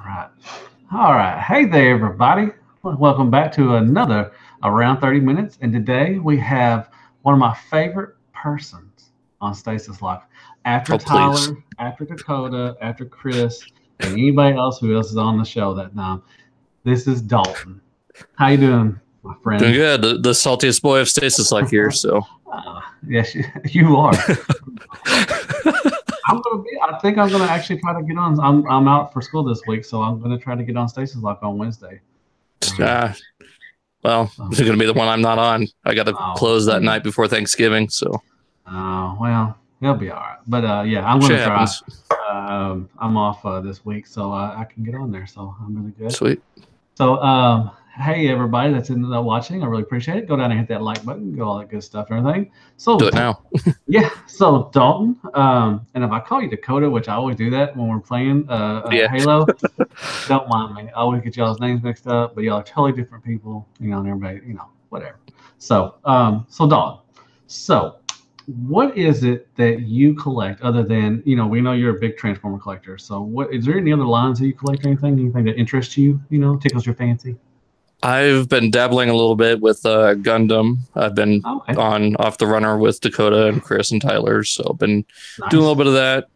Right. All right. Hey there, everybody. Welcome back to another Around 30 Minutes. And today we have one of my favorite persons on Stasis Lock. After Oh, please. Tyler, after Dakota, after Chris, and anybody else who else is on the show that time. This is Dalton. How you doing, my Doing friend? good. The saltiest boy of Stasis Lock here. So, Yes, you are. I think I'm gonna actually try to get on. I'm out for school this week, so I'm gonna try to get on Stasis Lock on Wednesday. uh, well, So, this is going to be the one I'm not on. I got to oh, close that night before Thanksgiving. So, well, he'll be all right. But yeah, I'm gonna shit try. happens. I'm off this week, so I can get on there. So I'm really good. Sweet. So, hey everybody that's in the watching, I really appreciate it. Go down and hit that like button, go all that good stuff and everything. Do So, it now. yeah. So Dalton, and if I call you Dakota, which I always do that when we're playing Yeah. Halo, don't mind me. I always get y'all's names mixed up, but y'all are totally different people, and everybody, whatever. So, so Dalton, so what is it that you collect other than, we know you're a big Transformer collector. So what is there any other lines that you collect or anything that interests you, tickles your fancy? I've been dabbling a little bit with Gundam. I've been Okay. on off the runner with Dakota and Chris and Tyler. So, I've been doing a Nice. little bit of that.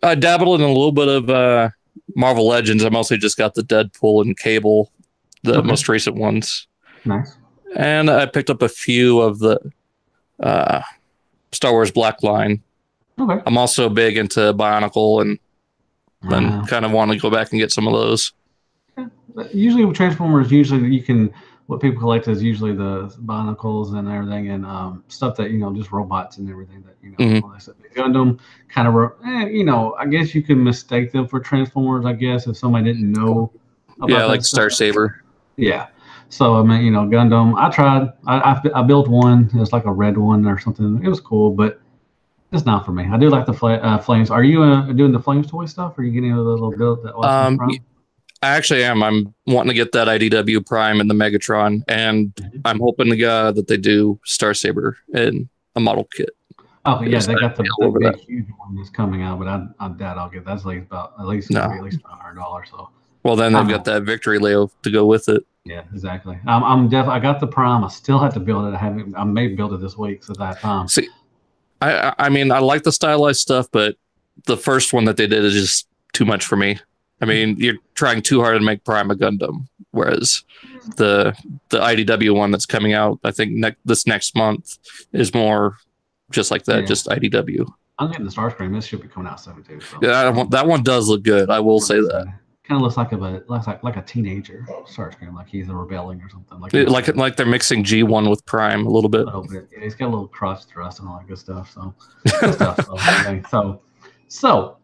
I dabbled in a little bit of Marvel Legends. I mostly just got the Deadpool and Cable, the Okay. most recent ones. Nice. And I picked up a few of the uh, Star Wars Black Line. Okay. I'm also big into Bionicle and Wow. kind of want to go back and get some of those. Usually with Transformers, what people collect is usually the Bionicles and everything, and stuff that just robots and everything that Mhm. like I said, Gundam kind of I guess you can mistake them for Transformers. I guess if somebody didn't know about Yeah, that like stuff. Star Saber. Yeah. So I mean, Gundam. I tried. I built one. It was like a red one or something. It was cool, but it's not for me. I do like the flames. Are you doing the flames toy stuff? Or are you getting a little build that Optimus Prime? I actually am. I'm wanting to get that IDW Prime and the Megatron, and I'm hoping to God that they do Star Saber in a model kit. Oh yeah, they got the big that. huge one that's coming out, but I doubt I'll get that's at least No. gonna be at least $100. So Well, then they've got that Victory Leo to go with it. yeah, exactly. I'm definitely. I got the Prime. I still have to build it. I may build it this week since I have time. See, I mean, I like the stylized stuff, but the first one that they did is just too much for me. I mean, you're trying too hard to make Prime a Gundam, whereas the IDW one that's coming out, I think this next month, is more just like that, just IDW. I'm getting the Starscream. This should be coming out soon too. So. Yeah, that one does look good. I will say that. Kind of looks like a teenager Starscream, like he's rebelling or something. Like they're mixing G1 with Prime a little bit. A little bit. Yeah, he's got a little cross thrust and all that good stuff. So good stuff. So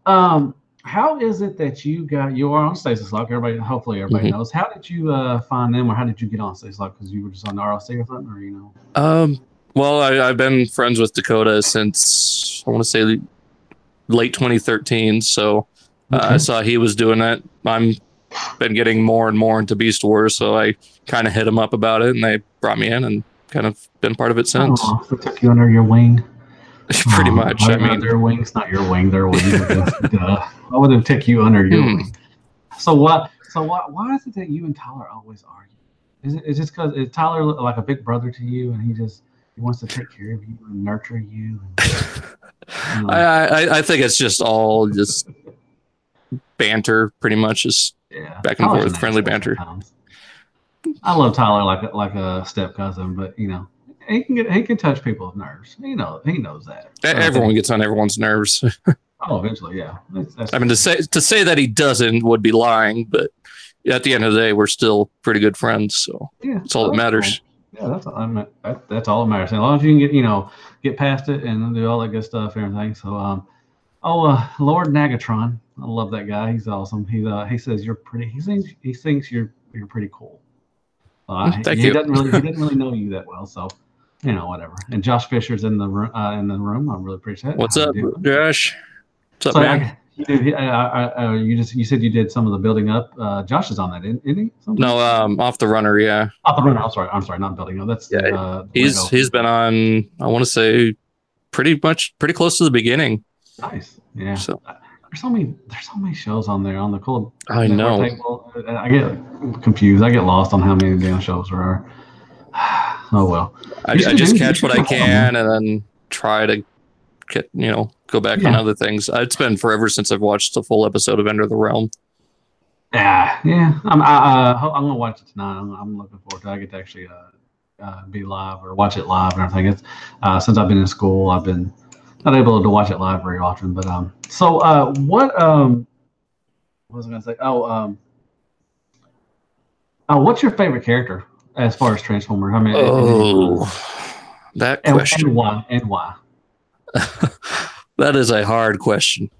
how is it that you are on Stasis Lock? Hopefully everybody knows. How did you find them, or how did you get on Stasis Lock? Because you were just on the RLC or something, or Well, I've been friends with Dakota since I want to say late 2013. So I saw he was doing it. I'm been getting more and more into Beast Wars, so I kind of hit him up about it, and they brought me in and kind of been part of it since. Oh, they took you under your wing. Pretty much. I mean, their wings, not your wing, their wings. I wouldn't take you under your wing. So why is it that you and Tyler always argue? Is it just because Tyler like a big brother to you, and he wants to take care of you and nurture you? And, I think it's just all just banter, pretty much, just back and forth, friendly banter. I love Tyler like a step cousin, but he can touch people's nerves. He knows that. Everyone gets on everyone's nerves. Oh, eventually, yeah. I mean, to say that he doesn't would be lying, but at the end of the day, we're still pretty good friends. So yeah, that's all that matters. Cool. Yeah, that's all that matters. As long as you can get past it and do all that good stuff and everything. So Lord Nagatron, I love that guy. He's awesome. He says you're pretty. He thinks you're pretty cool. Thank you. He didn't really know you that well, so whatever. And Josh Fisher's in the room. I really appreciate it. What's up, Josh? What's up, man? You said you did some of the building up. Josh is on that, isn't he? No, off the runner, yeah. Off the runner. I'm sorry, not building up. That's he's been on. I want to say pretty close to the beginning. Nice, yeah. So there's so many shows on there on the cool I network know. table. I get confused. I get lost on how many damn shows there are. Oh well. I just catch what I man. can and then try to get, go back on Yeah. other things. It's been forever since I've watched a full episode of Enter the Realm. Yeah. I'm gonna watch it tonight. I'm looking forward to it. I get to actually be live or watch it live and everything. It's since I've been in school, I've been not able to watch it live very often. But what was I gonna say? What's your favorite character as far as Transformers? I mean, that question. And why? And why? That is a hard question.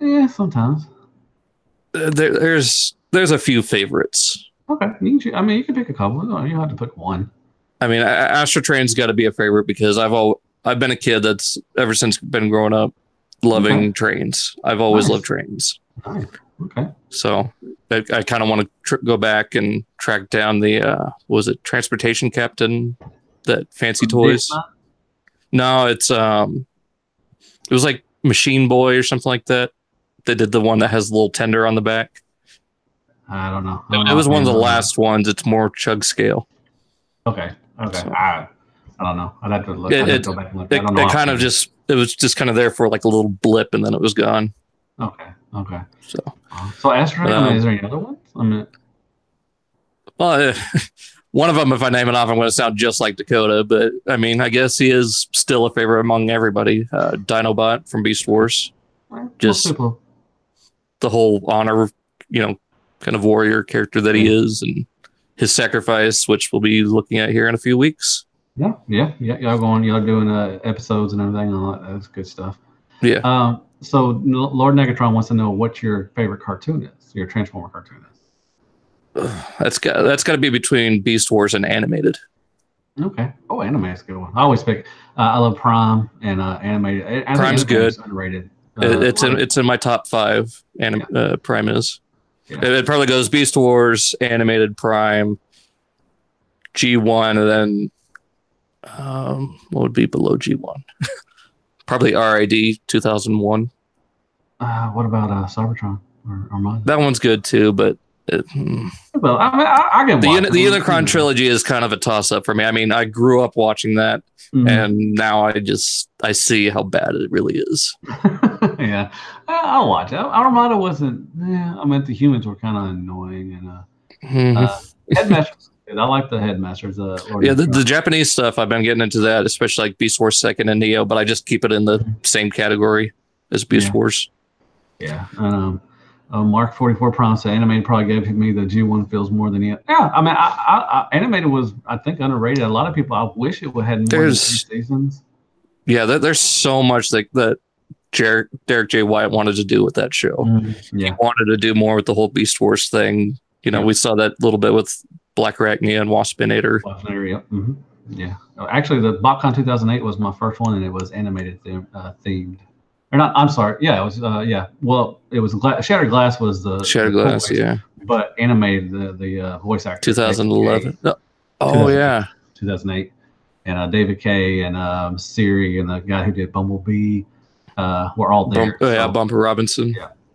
Yeah, sometimes. There's a few favorites. Okay, you can pick a couple. No, you don't have to pick one. I mean, Astro Train's got to be a favorite because I've been a kid that's ever since been growing up loving trains. I've always loved trains. Nice. Okay. So I kind of want to go back and track down the was it Transportation Captain, that Fancy Toys? No, it was like Machine Boy or something like that. They did the one that has a little tender on the back. I don't know. It was one of the last ones. It's more chug scale. Okay. So, I don't know. I'd have to look. Go back and look. It was just kind of there for like a little blip, and then it was gone. Okay. So Astro, is there any other ones? Well, one of them, if I name it off, I'm going to sound just like Dakota. But I mean, I guess he is still a favorite among everybody. Dinobot from Beast Wars, just the whole honor, kind of warrior character that he is, and his sacrifice, which we'll be looking at here in a few weeks. Yeah. Y'all doing episodes and everything. All that. That's good stuff. Yeah. So Lord Negatron wants to know what your favorite cartoon is. Your Transformer cartoon is. That's got to be between Beast Wars and animated. Okay. Oh, animated's a good one. I always pick. I love Prime and animated. Prime's good. Underrated. It's in my top 5. Prime is. Yeah. It probably goes Beast Wars, animated, Prime, G1, and then what would be below G1? Probably RID 2001. What about Cybertron or Armada? That one's good too, but well, I get the Unicron trilogy is kind of a toss up for me. I mean, I grew up watching that, and now I see how bad it really is. Yeah, I'll watch it. Armada wasn't. Yeah, I mean, the humans were kind of annoying, and Headmasters. I like the Headmasters. The Japanese stuff. I've been getting into that, especially like Beast Wars 2nd and Neo, but I just keep it in the same category as Beast Wars. Yeah. Mark 44 Prime said animated probably gave me the G1 feels more than the. Yeah, I mean, I animated was, I think, underrated. A lot of people, I wish it would have had more than 3 seasons. Yeah, there's so much that Derek J. White wanted to do with that show. He wanted to do more with the whole Beast Wars thing. We saw that a little bit with Black Arachnia and Waspinator. Yeah. Actually, the BotCon 2008 was my first one, and it was animated themed. Or not? I'm sorry. Yeah, it was. Well, it was Shattered Glass was the Shattered Glass. voice, yeah. But animated the voice actor. 2011. Oh yeah. 2008, and David Kay and Siri and the guy who did Bumblebee were all there. Bumper Robinson.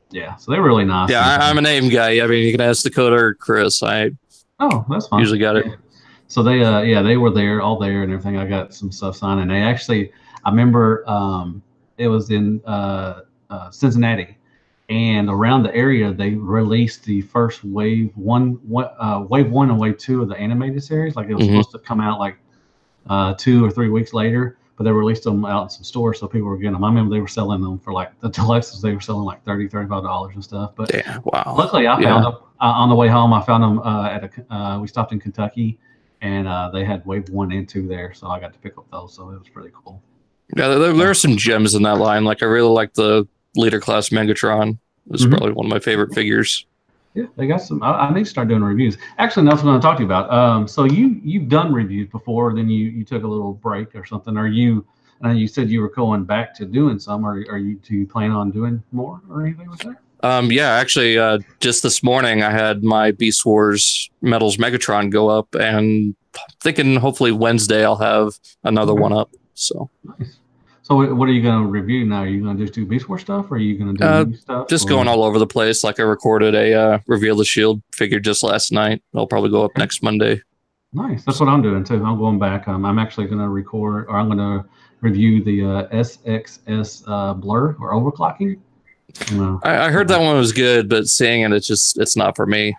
Yeah. So they were really nice. Yeah, I'm a name guy. I mean, you can ask Dakota or Chris. That's fine. Usually got it. So they were there, all there and everything. I got some stuff signed, and I remember it was in Cincinnati, and around the area they released the first wave one and wave 2 of the animated series. Like it was supposed to come out like 2 or 3 weeks later, but they released them out in some stores, so people were getting them. I remember they were selling them for like the Deluxes. They were selling like $35 and stuff. But luckily, I found them on the way home. I found them we stopped in Kentucky, and they had wave 1 and 2 there, so I got to pick up those. So it was pretty cool. Yeah, there are some gems in that line. Like I really like the Leader Class Megatron. It's probably one of my favorite figures. Yeah, they got some. I need to start doing reviews. Actually, that's what I'm going to talk to you about. So you've done reviews before, then you took a little break or something. Are you? You said you were going back to doing some. Do you plan on doing more or anything like that? Yeah, actually, just this morning I had my Beast Wars Metals Megatron go up, and thinking hopefully Wednesday I'll have another one up. So nice. So what are you going to review now? Are you going to just do Beast Wars stuff, or are you going to do new stuff? Just going all over the place. Like I recorded a Reveal the Shield figure just last night. It'll probably go up next Monday. Nice. That's what I'm doing too. I'm going back. I'm actually going to record, or I'm going to review the SXS blur or overclocking. I heard that one was good, but seeing it, it's not for me.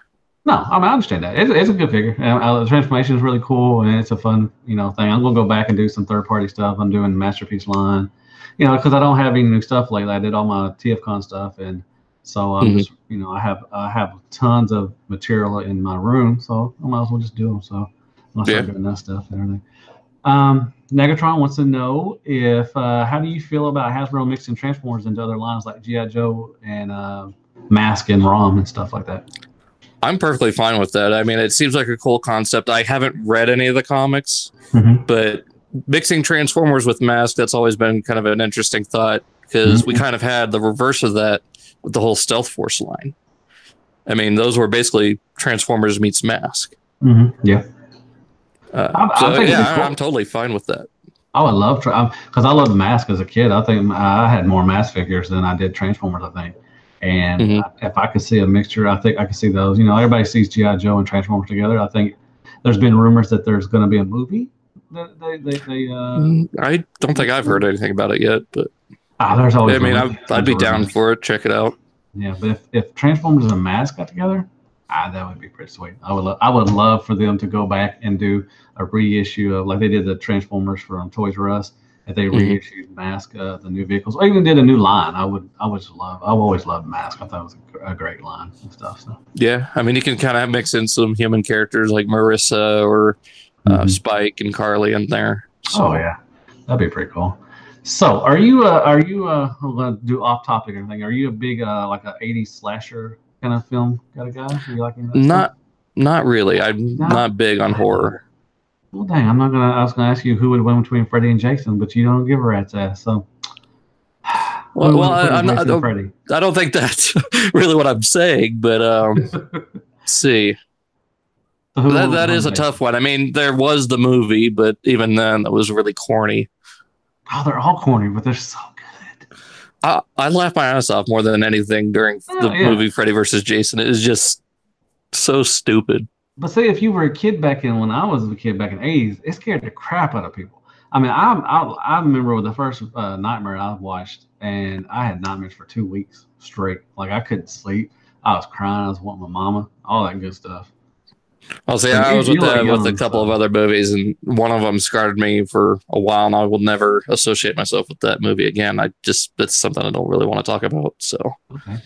No, I understand that. It's a good figure. The transformation is really cool, and it's a fun, thing. I'm going to go back and do some third-party stuff. I'm doing Masterpiece line, because I don't have any new stuff lately. I did all my TFCon stuff, and so I'm just, I have tons of material in my room, so I might as well just do them. So I'll start doing that stuff and everything. Negatron wants to know if how do you feel about Hasbro mixing Transformers into other lines like G.I. Joe and Mask and ROM and stuff like that? I'm perfectly fine with that. I mean, it seems like a cool concept. I haven't read any of the comics, but mixing Transformers with Mask, that's always been kind of an interesting thought, because we kind of had the reverse of that with the whole Stealth Force line. I mean, those were basically Transformers meets Mask. Yeah. I'm totally fine with that. I would love to, because I loved Mask as a kid. I think I had more Mask figures than I did Transformers, I think. And if I could see a mixture, I think I could see those. Everybody sees G.I. Joe and Transformers together. I think there's been rumors that there's going to be a movie. I don't think I've heard anything about it yet, but there's always. I mean, I'd be down for it. Check it out. Yeah, but if Transformers and Mask got together, that would be pretty sweet. I would love for them to go back and do a reissue of, like they did the Transformers from Toys R Us. If they reissued Mask, the new vehicles, or even did a new line, I've always loved Mask. I thought it was a great line and stuff. So yeah, I mean, you can kind of mix in some human characters like Marissa or Spike and Carly in there. So. Oh yeah, that'd be pretty cool. So are you I'm gonna do off topic or anything? Are you a big like a 80s slasher kind of film kind of guy? Are you liking that? Not really. I'm not big on horror. Well, dang, I was gonna ask you who would win between Freddy and Jason, but you don't give a rat's ass. So, I don't think that's really what I'm saying, but see, that is a tough one. I mean, there was the movie, but even then, that was really corny. Oh, they're all corny, but they're so good. I laughed my ass off more than anything during the movie Freddy versus Jason. It is just so stupid. But say if you were a kid when I was a kid back in the 80s, it scared the crap out of people. I mean, I remember the first Nightmare I watched, and I had nightmares for 2 weeks straight. Like I couldn't sleep. I was crying. I was wanting my mama. All that good stuff. I'll say I was with a couple of other movies, and one of them scarred me for a while, and I will never associate myself with that movie again. It's something I don't really want to talk about. So. Okay.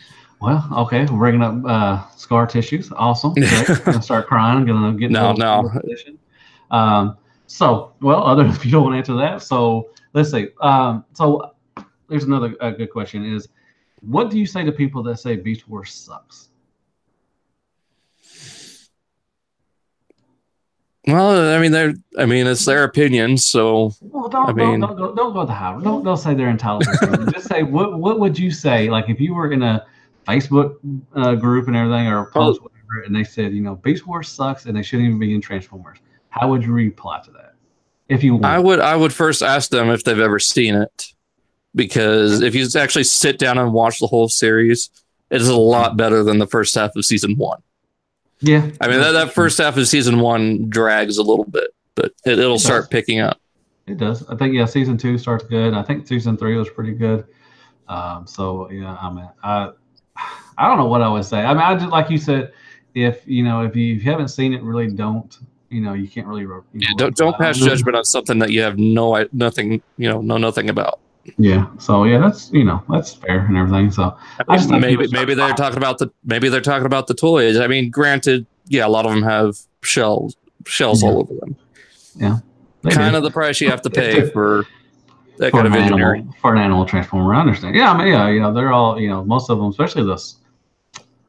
Well, okay, we're bringing up scar tissues. Awesome. Gonna start crying. Gonna get no. Other if you don't want to answer that, so let's see. So there's another good question: is what do you say to people that say Beast Wars sucks? Well, I mean, it's their opinion. So, well, don't go the high. Don't say they're entitled. Just say what would you say? Like if you were in a Facebook group and everything, or a post, whatever, and they said, Beast Wars sucks and they shouldn't even be in Transformers. How would you reply to that? If you want? I would first ask them if they've ever seen it, because if you actually sit down and watch the whole series, it is a lot better than the first half of season 1. Yeah, I mean that first half of season 1 drags a little bit, but it'll start picking up. It does. I think season 2 starts good. I think season 3 was pretty good. So yeah, I don't know what I would say. I mean, I just like you said, if you haven't seen it, really don't. You can't really. Don't pass judgment on something that you have nothing about. Yeah. So yeah, that's fair and everything. So I just maybe they're talking about the toys. I mean, granted, yeah, a lot of them have shells all over them. Yeah. Kind of the price you have to pay for that kind of engineering for an animal transformer. I understand. Yeah, I mean, they're all most of them, especially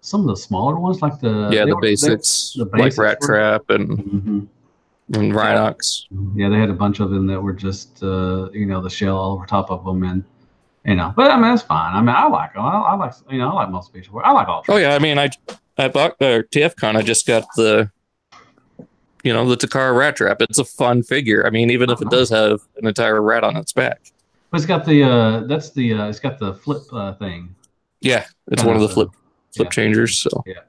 some of the smaller ones, like the basics, like Rat Trap and Rhinox. Yeah, they had a bunch of them that were just the shell all over top of them, and but I mean that's fine. I mean I like them. I like most Beast Wars. I like all. Oh yeah, I mean I bought TFCon. I just got the the Takara Rat Trap. It's a fun figure. I mean, even if it does have an entire rat on its back. But it's got the it's got the flip thing. Yeah, it's Kind one of of the flip yeah. changers. So Yeah.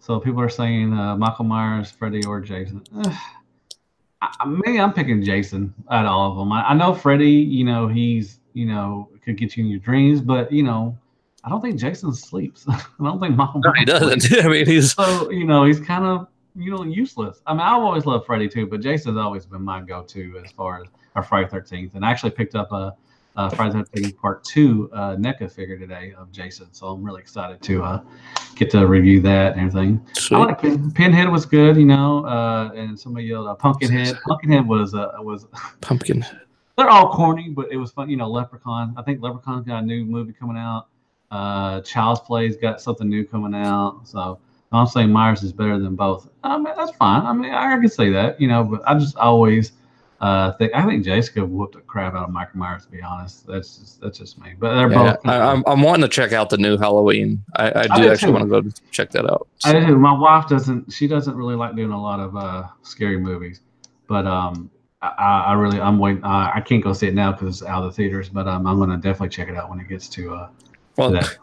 So people are saying Michael Myers, Freddy, or Jason. Maybe I'm picking Jason out of all of them. I know Freddy, he's, could get you in your dreams, but, I don't think Jason sleeps. I don't think Michael no, he Myers sleeps. doesn't. I mean, he's So, he's kind of, useless. I mean, I've always loved Freddy too, but Jason's always been my go-to as far as our Friday 13th. And I actually picked up a Friday 13th Part 2 NECA figure today of Jason. So I'm really excited to get to review that and everything. sweet. I like Pinhead was good, and somebody yelled Pumpkinhead. Pumpkinhead was Pumpkin. They're all corny, but it was fun. Leprechaun. I think Leprechaun's got a new movie coming out. Child's Play's got something new coming out. So I'm saying Myers is better than both. I mean, that's fine. I mean, I can say that, but I just always I think Jessica whooped the crap out of Michael Myers. To be honest, that's just me. But they're both. I'm wanting to check out the new Halloween. I do actually want to go check that out. So. I do. My wife doesn't. She doesn't really like doing a lot of scary movies, but I'm waiting. I can't go see it now because it's out of the theaters. But I'm going to definitely check it out when it gets to that.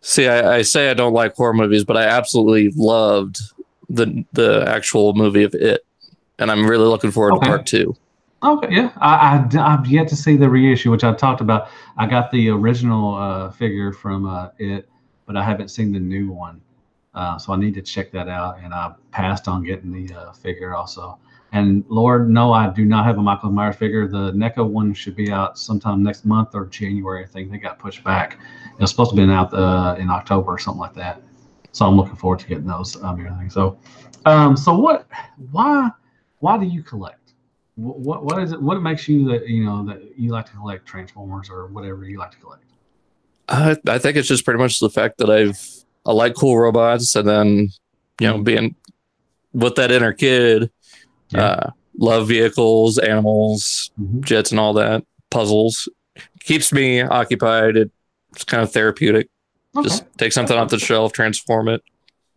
See, I say I don't like horror movies, but I absolutely loved the actual movie of It. And I'm really looking forward to Part 2. Okay, yeah. I've yet to see the reissue, which I've talked about. I got the original figure from It, but I haven't seen the new one. So I need to check that out. And I passed on getting the figure also. And Lord, no, I do not have a Michael Myers figure. The NECA one should be out sometime next month or January. I think they got pushed back. It was supposed to be out in October or something like that. So I'm looking forward to getting those everything. So, why do you collect? What is it? What makes you that you like to collect Transformers or whatever you like to collect? I think it's just pretty much the fact that I like cool robots, and then being with that inner kid, love vehicles, animals, jets, and all that. Puzzles keeps me occupied. It's kind of therapeutic. Okay. Just take something off the shelf, transform it.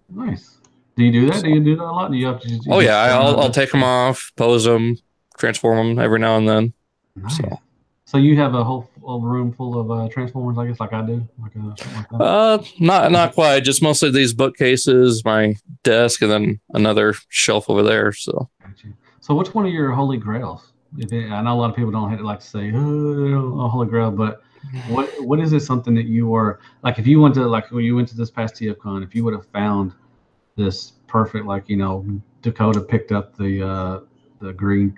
Nice. Do you do that? Do you do that a lot? Do you have to? I'll take them off, pose them, transform them every now and then. Nice. So you have a whole room full of Transformers, I guess, like I do, like that? Not quite. Just mostly these bookcases, my desk, and then another shelf over there. So. Gotcha. So which one of your holy grails? I know a lot of people don't like to say holy grail, but what is it? Something that you were like, if you went to when you went to this past TFCon, if you would have found this perfect, Dakota picked up the green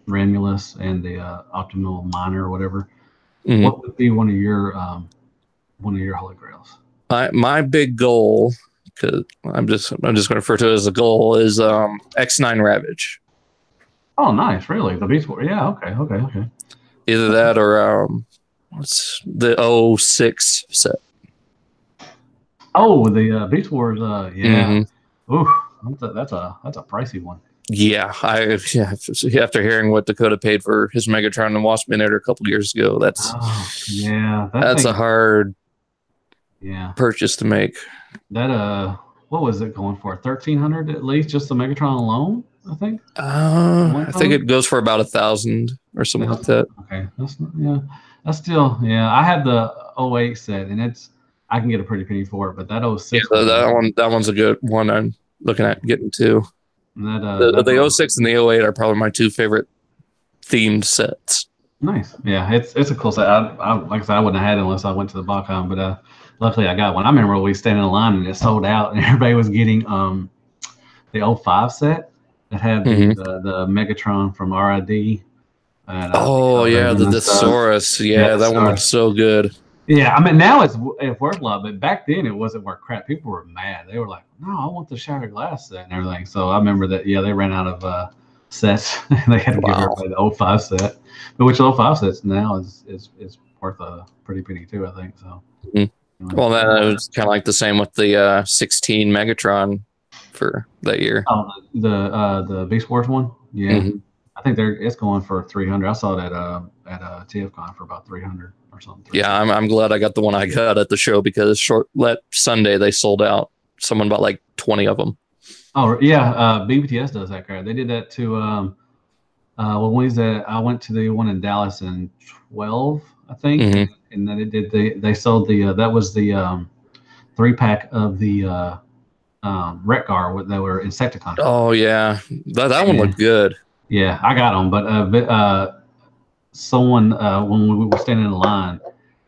Ramulus and the optimal miner or whatever. What would be one of your holy grails? My big goal, because I'm just going to refer to it as a goal, is X9 Ravage. Oh, nice! Really, the Beast Wars? Yeah. Okay. Either that or what's the 06 set? Oh, the Beast Wars. Yeah. Ooh, that's a pricey one. Yeah, after hearing what Dakota paid for his Megatron and Wasp Minute a couple years ago, that's a hard purchase to make. That what was it going for? 1,300 at least, just the Megatron alone, I think. I think it goes for about 1,000 or something like that. Okay, that's still I had the 08 set, and I can get a pretty penny for it, but that 06. Yeah, that one's a good one. I'm looking at getting too. The 06 and the 08 are probably my two favorite themed sets. Nice. Yeah, it's a cool set. I like I said, I wouldn't have had it unless I went to the BotCon, but luckily I got one. I remember we standing in line and it sold out, and everybody was getting the 05 set that had the Megatron from RID. And, the Thesaurus. Yeah, that one looks so good. Yeah, I mean, now it's worth a lot, but back then it wasn't worth crap. People were mad. They were like, no, I want the Shattered Glass set and everything. So I remember that, they ran out of sets. They had to give everybody the 05 set. But which 05 sets now is worth a pretty penny too, I think. So. Well, that was kind of like the same with the 16 Megatron for that year. Oh, the Beast Wars one? Yeah. I think it's going for 300. I saw that at TFCon for about 300 or something. Yeah, I'm glad I got the one I got at the show, because Sunday they sold out. Someone bought like 20 of them. Oh yeah, BBTS does that crap. They did that to Well, when was that? I went to the one in Dallas in 12, I think, Hmm. and then it did. They sold that was the 3-pack of the Retgar that were Insecticon. Oh yeah, that one Yeah, looked good. yeah, I got them, but someone when we were standing in the line,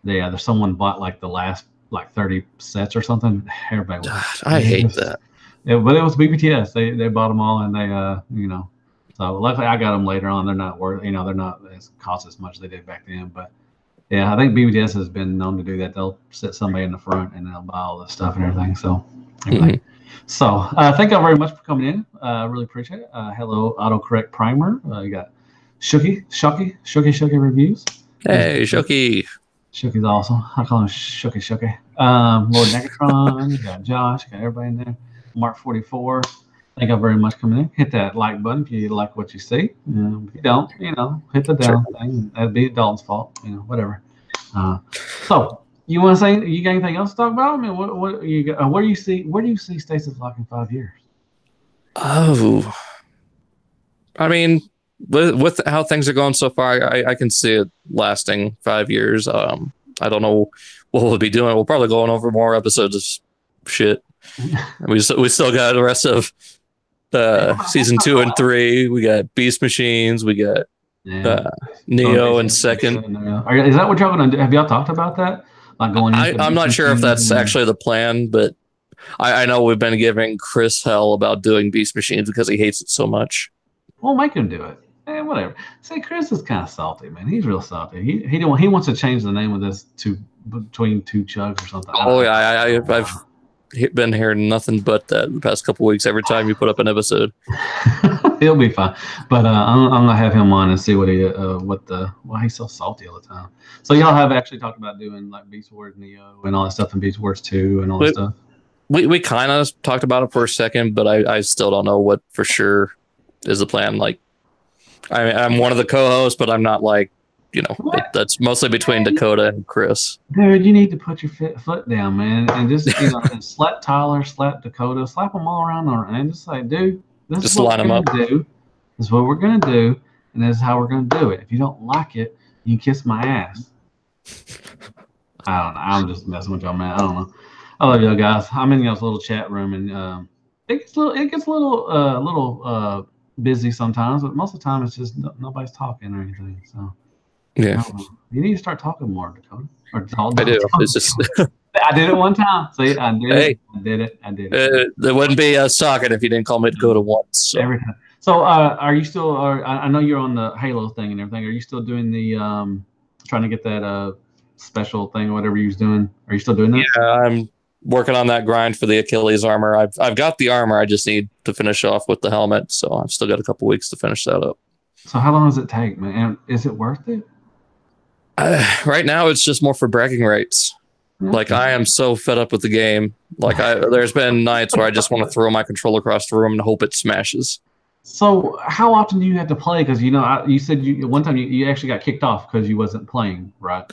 there's someone bought like the last like 30 sets or something. Everybody was God, just, I hate that. but it was BBTS. They bought them all, and they So luckily I got them later on. They're not worth they're not as cost as much as they did back then. But yeah, I think BBTS has been known to do that. They'll sit somebody in the front and they'll buy all this stuff and everything. So everything. Mhm. So thank y'all very much for coming in. I really appreciate it. Hello, autocorrect primer. You got Shooky reviews. Hey, Shoki. Shooky's awesome. I call him Shooky. Lord Negatron, you got Josh, got everybody in there. Mark 44. Thank you very much for coming in. Hit that like button if you like what you see. If you don't, hit the down thing. That'd be Dalton's fault. Whatever. So you want to say you got anything else to talk about? I mean, what you got, where do you see Stasis Lock in 5 years? Oh, I mean, with how things are going so far, I can see it lasting 5 years. I don't know what we'll be doing. We'll probably going over more episodes of shit. We still got the rest of season 2 and 3. We got Beast Machines. We got Neo in second. Is that what y'all gonna do? Have y'all talked about that? Like going into I'm not sure if that's actually the plan, but I know we've been giving Chris hell about doing Beast Machines because he hates it so much. We'll make him do it. Whatever. See, Chris is kind of salty, man. He's real salty. He wants to change the name of this to between two chugs or something. Oh yeah, I've been hearing nothing but that the past couple weeks. Every time you put up an episode, he'll be fine. But I'm gonna have him on and see what why he's so salty all the time. So y'all have actually talked about doing like Beast Wars Neo and all that stuff in Beast Wars 2 and all that stuff. We kind of talked about it for a second, but I still don't know what for sure is the plan. Like, I'm one of the co-hosts, but I'm not like, that's mostly between Dakota and Chris. Dude, you need to put your foot down, man, and just and slap Tyler, slap Dakota, slap them all around and just say, dude, this is what we're gonna do. This is what we're gonna do, and this is how we're gonna do it. If you don't like it, you can kiss my ass. I don't know. I'm just messing with y'all, man. I don't know. I love y'all guys. I'm in y'all's little chat room, and it gets a little busy sometimes, but most of the time it's just nobody's talking or anything. So yeah, you need to start talking more, Dakota. I do. It's just I did it one time. See, I did it. I did it. There wouldn't be us talking if you didn't call me Dakota once. So. Every time. So are you still? I know you're on the Halo thing and everything. Are you still doing the trying to get that special thing, whatever you was doing? Are you still doing that? Yeah, I'm working on that grind for the Achilles armor. I've got the armor. I just need to finish off with the helmet. So I've still got a couple weeks to finish that up. So how long does it take, man? And is it worth it? Right now, it's just more for bragging rights. Okay. Like, I am so fed up with the game. Like, there's been nights where I just want to throw my controller across the room and hope it smashes. So how often do you have to play? Because you said one time you actually got kicked off because you wasn't playing, right?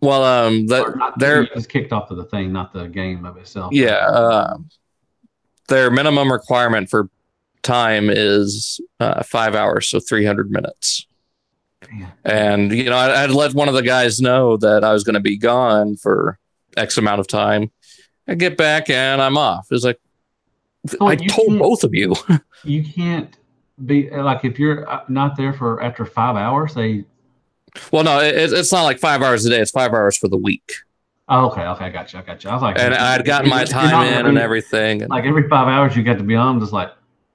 Well, you just kicked off of the thing, not the game of itself. Yeah, their minimum requirement for time is 5 hours, so 300 minutes. Damn. And I'd let one of the guys know that I was going to be gone for X amount of time. I get back and I'm off. It's like, I told both of you. You can't be like, if you're not there for after 5 hours, Well, no, it's not like 5 hours a day. It's 5 hours for the week. Oh, okay, I got you. I was like, and I'd gotten my time in and everything. Like every 5 hours you got to be on, I'm just like,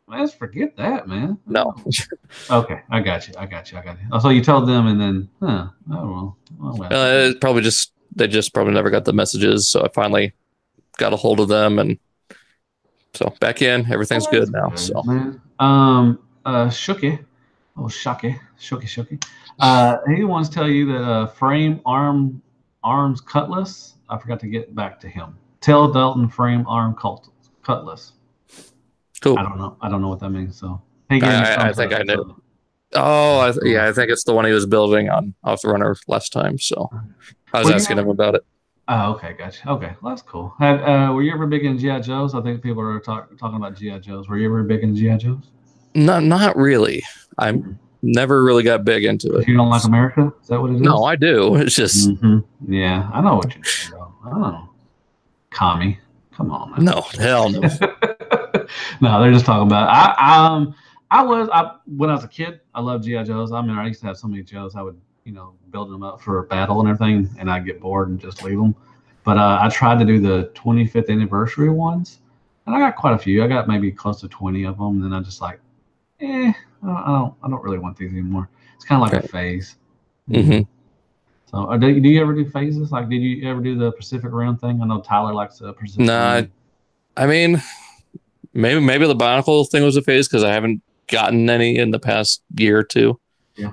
let's forget that, man. No. Okay, I got you. Oh, so you told them, and then, well. It probably they just probably never got the messages. So I finally got a hold of them, and so back in, everything's good now. Good, so, man. Shooky. He wants to tell you that frame arms cutlass. I forgot to get back to him. Tell Dalton frame arm cutlass. Cool. I don't know what that means. So I think I knew. Oh, I think it's the one he was building on Off the Runner last time. So I was asking him about it. Oh, okay, gotcha. Okay, well, that's cool. Were you ever big in G.I. Joes? I think people are talking about G.I. Joes. Were you ever big in G.I. Joes? Not really. I'm never really got big into it. You don't like America? Is that what it is? No, I do. It's just yeah, I know what you're doing, though. I don't know. Commie. Come on, man. no, hell no. No, they're just talking about. When I was a kid, I loved GI Joes. I mean, I used to have so many Joes. I would, build them up for battle and everything, and I'd get bored and just leave them. But I tried to do the 25th anniversary ones, and I got quite a few. I got maybe close to 20 of them. And then I just like, I don't really want these anymore. It's kind of like a phase. Mm-hmm. So, do you ever do phases? Like, did you ever do the Pacific Rim thing? I know Tyler likes the Pacific Rim. I mean, maybe the Bionicle thing was a phase because I haven't gotten any in the past year or two. Yeah.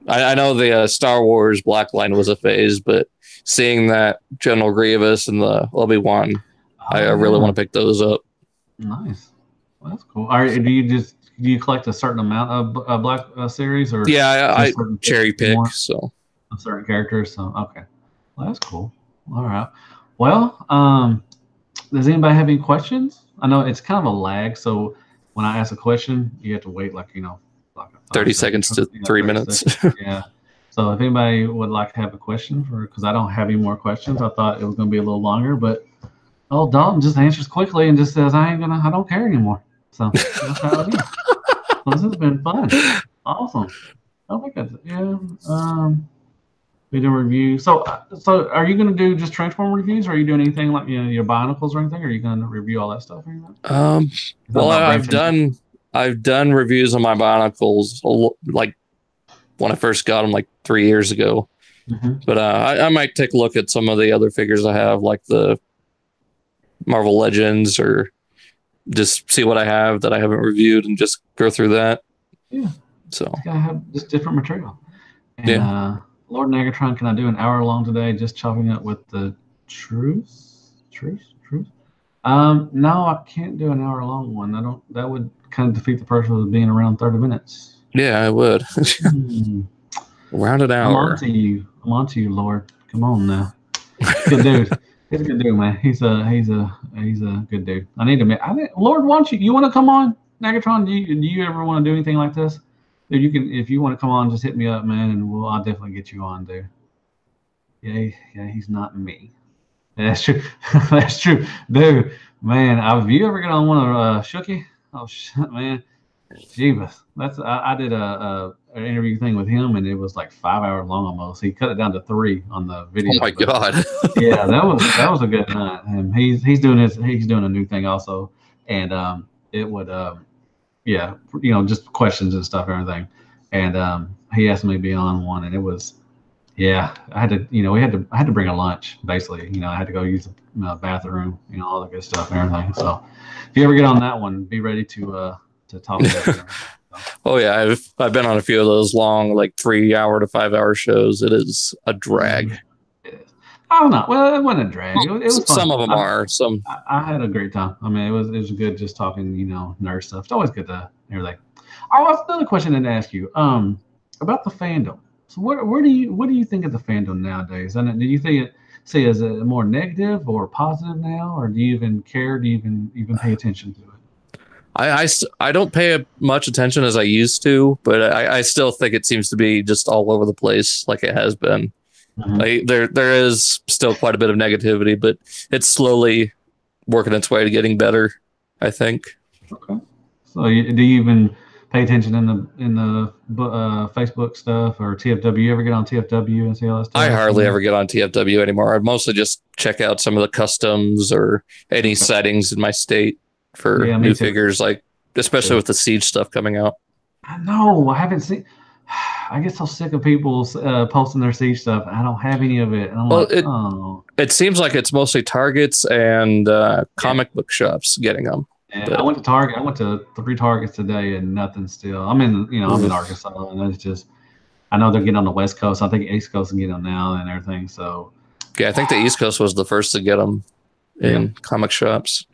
I know the Star Wars Blackline was a phase, but seeing that General Grievous and the Obi-Wan, I really want to pick those up. Nice. Well, that's cool. All right, do you collect a certain amount of Black series, or I cherry pick so certain characters? So okay, well, that's cool. All right. Well, does anybody have any questions? I know it's kind of a lag, so when I ask a question, you have to wait like 30 seconds to 3 minutes. Yeah. So if anybody would like to have a question because I don't have any more questions, I thought it was going to be a little longer, but Dalton just answers quickly and just says, I don't care anymore. So that's how it is. So this has been fun. Awesome. I think that's, we do a review. So are you going to do just Transform reviews, or are you doing anything like your Bionicles or anything? Or are you going to review all that stuff? Well, I've done reviews on my Bionicles like when I first got them like 3 years ago. Mm-hmm. But I might take a look at some of the other figures I have, like the Marvel Legends, or just see what I have that I haven't reviewed and just go through that. Yeah. So I have just different material. And, Lord Nagatron, can I do an hour long today just chopping up with the truce? No, I can't do an hour long one. That would kind of defeat the purpose of being around 30 minutes. Yeah, I would. Around an hour. I'm on to you, Lord. Come on now. Good dude. He's a good dude, man. He's a good dude. I need to Lord wants you. You want to come on, Nagatron? Do you ever want to do anything like this? Dude, you can, if you want to come on, just hit me up, man, and I'll definitely get you on, dude. Yeah, he's not me. That's true. That's true, dude. Man, have you ever got on one of Shooky? Oh shit, man. Jeebus. I did an interview thing with him, and it was like 5 hours long almost. He cut it down to 3 on the video. Oh my god. Yeah, that was a good night. And he's doing a new thing also, and it would just questions and stuff and everything. And he asked me to be on one, and it was I had to I had to bring a lunch basically. I had to go use the bathroom, all the good stuff and everything. So if you ever get on that one, be ready to talk about it. Oh yeah, I've been on a few of those long, like 3 hour to 5 hour shows. It is a drag. It is. I don't know. Well, it wasn't a drag. It was fun. Some of them are. Some I had a great time. I mean, it was good just talking, nerd stuff. It's always good to everything. Oh, that's another question to ask you. About the fandom. So what do you think of the fandom nowadays? And do you see is it more negative or positive now, or do you even care? Do you even pay attention to it? I don't pay much attention as I used to, but I still think it seems to be just all over the place like it has been. Mm-hmm. There is still quite a bit of negativity, but it's slowly working its way to getting better, I think. Okay. So do you even pay attention in the Facebook stuff or TFW? You ever get on TFW and see all that stuff? I hardly ever get on TFW anymore. I mostly just check out some of the customs or any settings in my state for new figures, like especially with the Siege stuff coming out. I know. I haven't seen. I get so sick of people posting their Siege stuff. I don't have any of it. And I'm it seems like it's mostly Targets and comic book shops getting them. Yeah, I went to Target. I went to 3 Targets today and nothing still. I'm in Arkansas, and it's just, I know they're getting on the West Coast. I think East Coast can get them now and everything. So yeah, I think the East Coast was the first to get them in comic shops.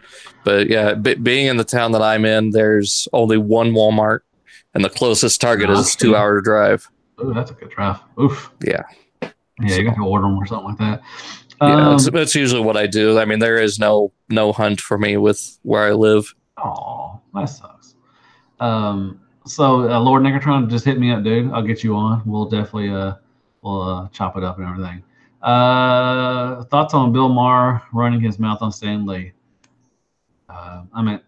But yeah, being in the town that I'm in, there's only one Walmart, and the closest Target is a 2 hour drive. Oh, that's a good drive. Oof. Yeah. Yeah, you got to order them or something like that. Yeah, that's usually what I do. I mean, there is no hunt for me with where I live. Oh, that sucks. Lord Negatron, just hit me up, dude. I'll get you on. We'll definitely we'll chop it up and everything. Thoughts on Bill Maher running his mouth on Stan Lee? I mean,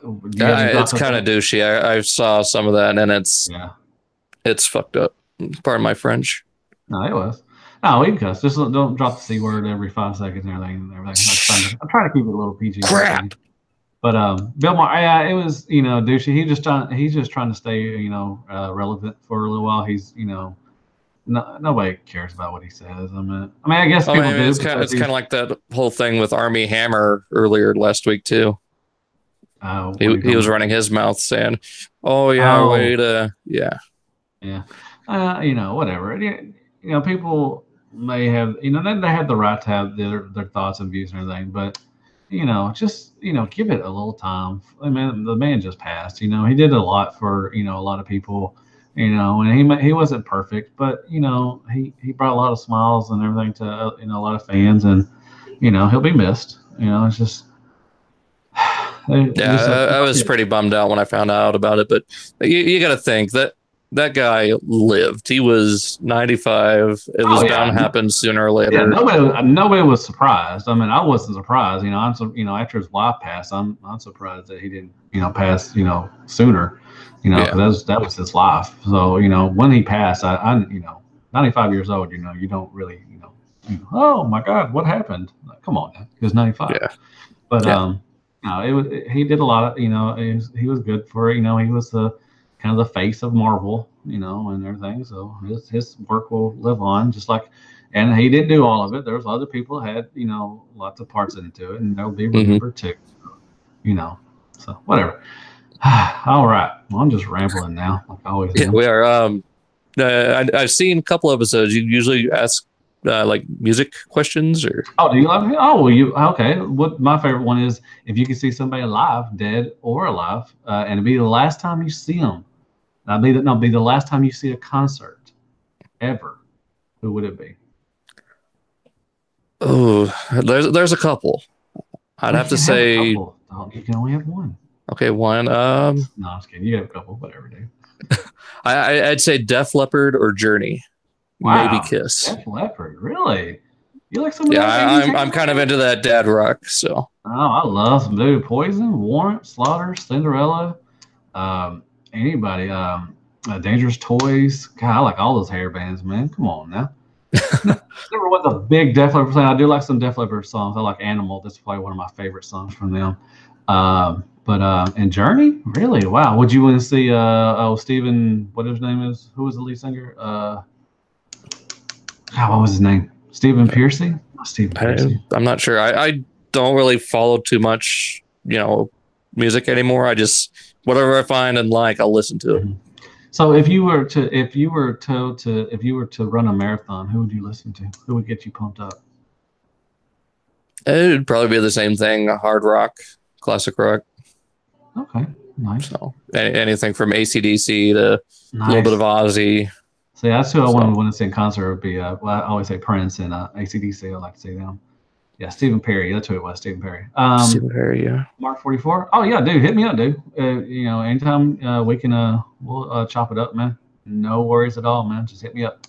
do you have any It's thoughts on kind of that? douchey. I saw some of that, and Yeah. it's fucked up. Pardon my French. No, it was. No, we can cuss. Just don't drop the C word every 5 seconds and everything. I'm trying to keep it a little PG for everything. Crap. But Bill Maher, yeah, it was douchey. He's just trying to stay relevant for a little while. He's nobody cares about what he says. I guess I people mean, do it's kind because of like that whole thing with Army Hammer earlier last week too. what are you He talking was about? running his mouth saying, "Oh yeah, Oh, wait, yeah." yeah. Whatever. People may have, they have the right to have their thoughts and views and everything, but just give it a little time. I mean, the man just passed. He did a lot for a lot of people. And he wasn't perfect, but he brought a lot of smiles and everything to a lot of fans, and he'll be missed. It's just Yeah, just like I was pretty bummed out when I found out about it, but you got to think that that guy lived. He was 95. It oh was bound yeah. to happen sooner or Yeah, later. nobody was surprised. I mean, I wasn't surprised. After his wife passed, I'm surprised that he didn't, pass, sooner, Yeah, because that was his life. So, when he passed, I 95 years old, you don't really, oh my God, what happened? Like, come on, he was 95. yeah, But yeah. no, he did a lot of, he was good for, he was the kind of the face of Marvel, and everything. So his work will live on, just like, and he didn't do all of it. There's other people who had, lots of parts into it, and they'll be Hmm. remembered too, you know. So whatever. All right. Well, I'm just rambling now, like I always Yeah, am. we are. I've seen a couple episodes. You usually ask like music questions, or Oh, do you love him? Oh, well, you okay? What my favorite one is if you can see somebody alive, dead or alive, and it'd be the last time you see them. Be the last time you see a concert ever. Who would it be? oh, there's a couple. I'd Well, have you to can have a say, couple. Oh, you can only have one. okay, one. No, I'm just kidding. You have a couple, whatever, dude. I'd say Def Leppard or Journey, maybe Wow, Kiss. Def Leppard, really? You like some of Yeah, that '80s I'm hair kind of metal? into that dad rock. So Oh, I love some dude. Poison, Warrant, Slaughter, Cinderella, um, anybody. Dangerous Toys. God, I like all those hair bands, man. Come on now. Never was a big Def Leppard fan. I do like some Def Leppard songs. I like Animal. That's probably one of my favorite songs from them. But and Journey, really? Wow. Would you want to see Stephen? What his name is? Who was the lead singer? What was his name? Stephen Piercy. Stephen Piercy. I'm not sure. I don't really follow too much, music anymore. I just whatever I find and like, I'll listen to it. Mhm. So if you were to run a marathon, who would you listen to? Who would get you pumped up? It'd probably be the same thing: hard rock, classic rock. Okay, nice, So anything from AC/DC to a little bit of nice. Ozzy. So yeah, that's who I So want to see in concert would be. Well, I always say Prince and AC/DC. I like to see them. Yeah, Stephen Perry. That's who it was. Stephen Perry. Stephen Harry, yeah. Mark 44. Oh yeah, dude, hit me up, dude. Anytime we can, we'll chop it up, man. No worries at all, man. Just hit me up.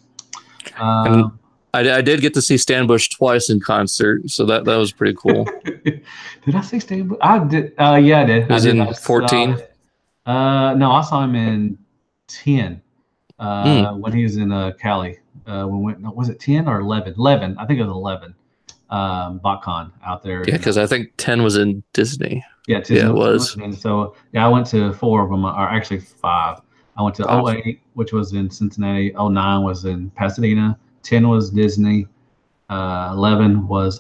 And Um, I did get to see Stan Bush twice in concert, so that was pretty cool. did I see Steve? I did. Yeah, I did. It I was did. in 14. No, I saw him in 10. Mm. When he was in Cali. When we went, no, was it 10 or 11? 11. I think it was 11. BotCon out there Yeah, in because I think 10 was in Disney. yeah, Yeah, it 10 was. was in. So yeah, I went to four of them, or actually five. I went to Oh, '08, which was in Cincinnati. '09 was in Pasadena. 10 was Disney. 11 was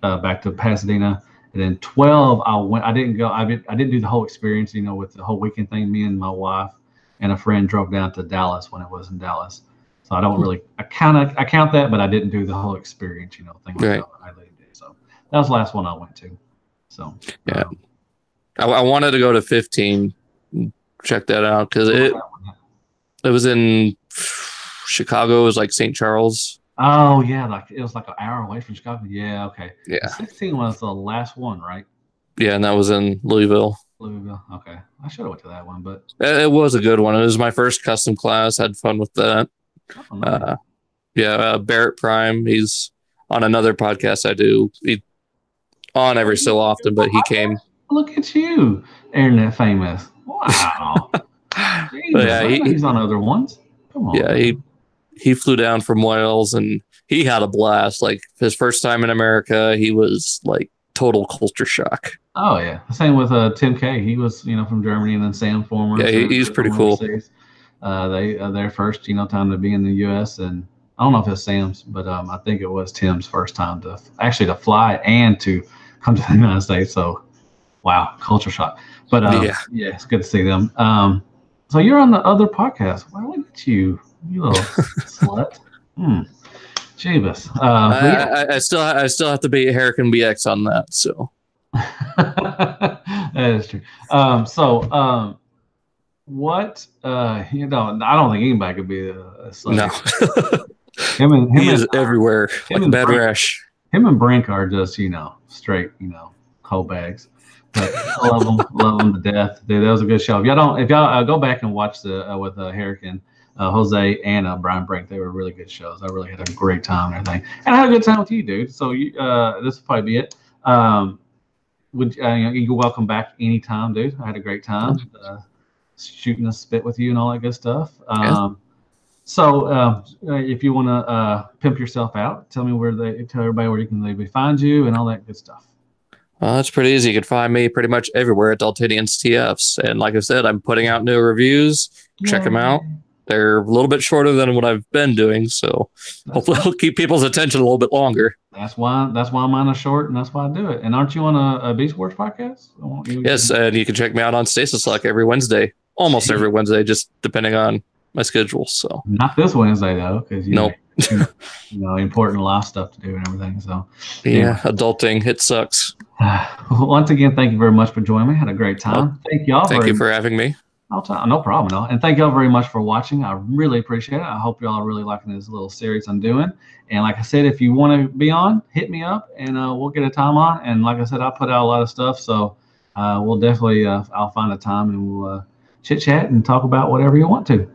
back to Pasadena, and then 12 I went. I didn't go. I didn't do the whole experience. With the whole weekend thing. Me and my wife and a friend drove down to Dallas when it was in Dallas. So I don't really. I count that, but I didn't do the whole experience. Thing like right. that. I did. So that was the last one I went to. So Yeah. I wanted to go to 15, check that out, because it was in Chicago. It was like St. Charles. oh yeah, like it was like an hour away from Chicago. Yeah, okay. Yeah. 16 was the last one, right? Yeah, and that was in Louisville. Louisville. Okay, I should have went to that one, but It was a good one. It was my first custom class. Had fun with that. oh, nice. Yeah, Barrett Prime. He's on another podcast I do. He on every so often, but he came. Look at you, internet famous. Wow. Jesus, Yeah, he's on other ones. Come on. Yeah, man. he flew down from Wales and he had a blast. Like his first time in America, he was like total culture shock. Oh yeah, same with Tim K. He was from Germany, and then Sam Former. Yeah, he's pretty cool. Their first time to be in the U.S. and I don't know if it's Sam's, but I think it was Tim's first time to fly and to come to the United States. So wow, culture shock. But yeah, it's good to see them. So you're on the other podcast. Why look at you little slut. Jeebus. I still have to beat Hurricane BX on that. So that is true. What I don't think anybody could be a slut. No. He is everywhere like a bad rash. Him and Brink are just straight whole bags. But I love them to death. Dude, that was a good show. If y'all go back and watch the with Hurricane, Jose and Brian Brink, they were really good shows. I really had a great time and everything, and I had a good time with you, dude. So this will probably be it. You're welcome back anytime, dude. I had a great time shooting a spit with you and all that good stuff. So if you want to pimp yourself out, tell everybody where they find you and all that good stuff. It's pretty easy. You can find me pretty much everywhere at Daltonians TFs. And like I said, I'm putting out new reviews. Check them out. They're a little bit shorter than what I've been doing, so hopefully I'll keep people's attention a little bit longer. That's why mine is short, and that's why I do it. And aren't you on a Beast Wars podcast? Yes, and you can check me out on Stasis Lock every Wednesday, almost every Wednesday, just depending on my schedule. So not this Wednesday though, because important life stuff to do and everything. So yeah, adulting, it sucks. Once again, thank you very much for joining me. Had a great time. Thank y'all. Thank you for having me. No problem at all. And thank y'all very much for watching. I really appreciate it. I hope y'all are really liking this little series I'm doing. And like I said, if you want to be on, hit me up and we'll get a time on. And like I said, I put out a lot of stuff. So we'll definitely, I'll find a time and we'll chit chat and talk about whatever you want to.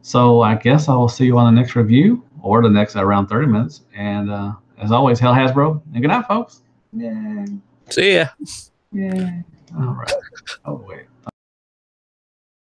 So I guess I will see you on the next review or the next around 30 minutes. And as always, hell Hasbro. And good night, folks. Yay. See ya. Yay. All right. Oh, wait.